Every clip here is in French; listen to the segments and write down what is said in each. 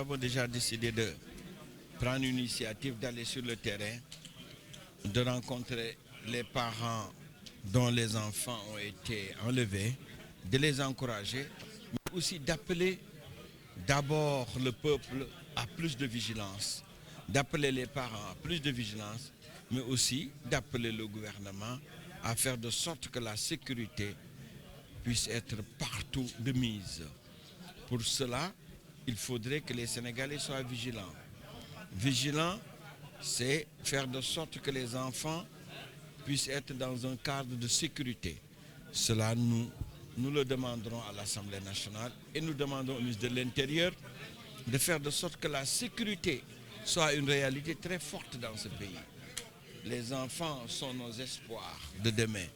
avons déjà décidé de prendre une initiative d'aller sur le terrain, de rencontrer les parents dont les enfants ont été enlevés, de les encourager, mais aussi d'appeler d'abord le peuple à plus de vigilance, d'appeler les parents à plus de vigilance, mais aussi d'appeler le gouvernement à faire de sorte que la sécurité puisse être partout de mise. Pour cela, il faudrait que les Sénégalais soient vigilants. Vigilants, c'est faire de sorte que les enfants puissent être dans un cadre de sécurité. Cela, nous le demanderons à l'Assemblée nationale et nous demandons au ministre de l'Intérieur de faire de sorte que la sécurité soit une réalité très forte dans ce pays. Les enfants sont nos espoirs de demain.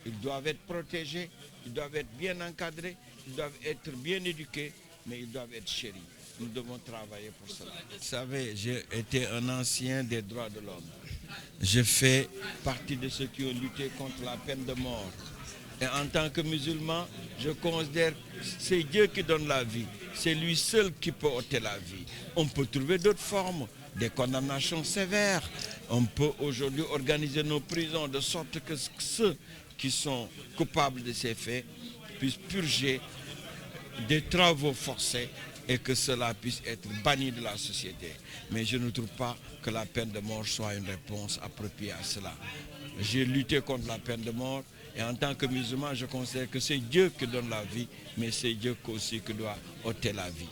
Ils doivent être protégés, ils doivent être bien encadrés, ils doivent être bien éduqués, mais ils doivent être chéris. Nous devons travailler pour cela. Vous savez, j'ai été un ancien des droits de l'homme. Je fais partie de ceux qui ont lutté contre la peine de mort. Et en tant que musulman, je considère que c'est Dieu qui donne la vie. C'est lui seul qui peut ôter la vie. On peut trouver d'autres formes, des condamnations sévères. On peut aujourd'hui organiser nos prisons de sorte que ceux qui sont coupables de ces faits puissent purger des travaux forcés et que cela puisse être banni de la société. Mais je ne trouve pas que la peine de mort soit une réponse appropriée à cela. J'ai lutté contre la peine de mort et en tant que musulman, je considère que c'est Dieu qui donne la vie, mais c'est Dieu aussi qui doit ôter la vie.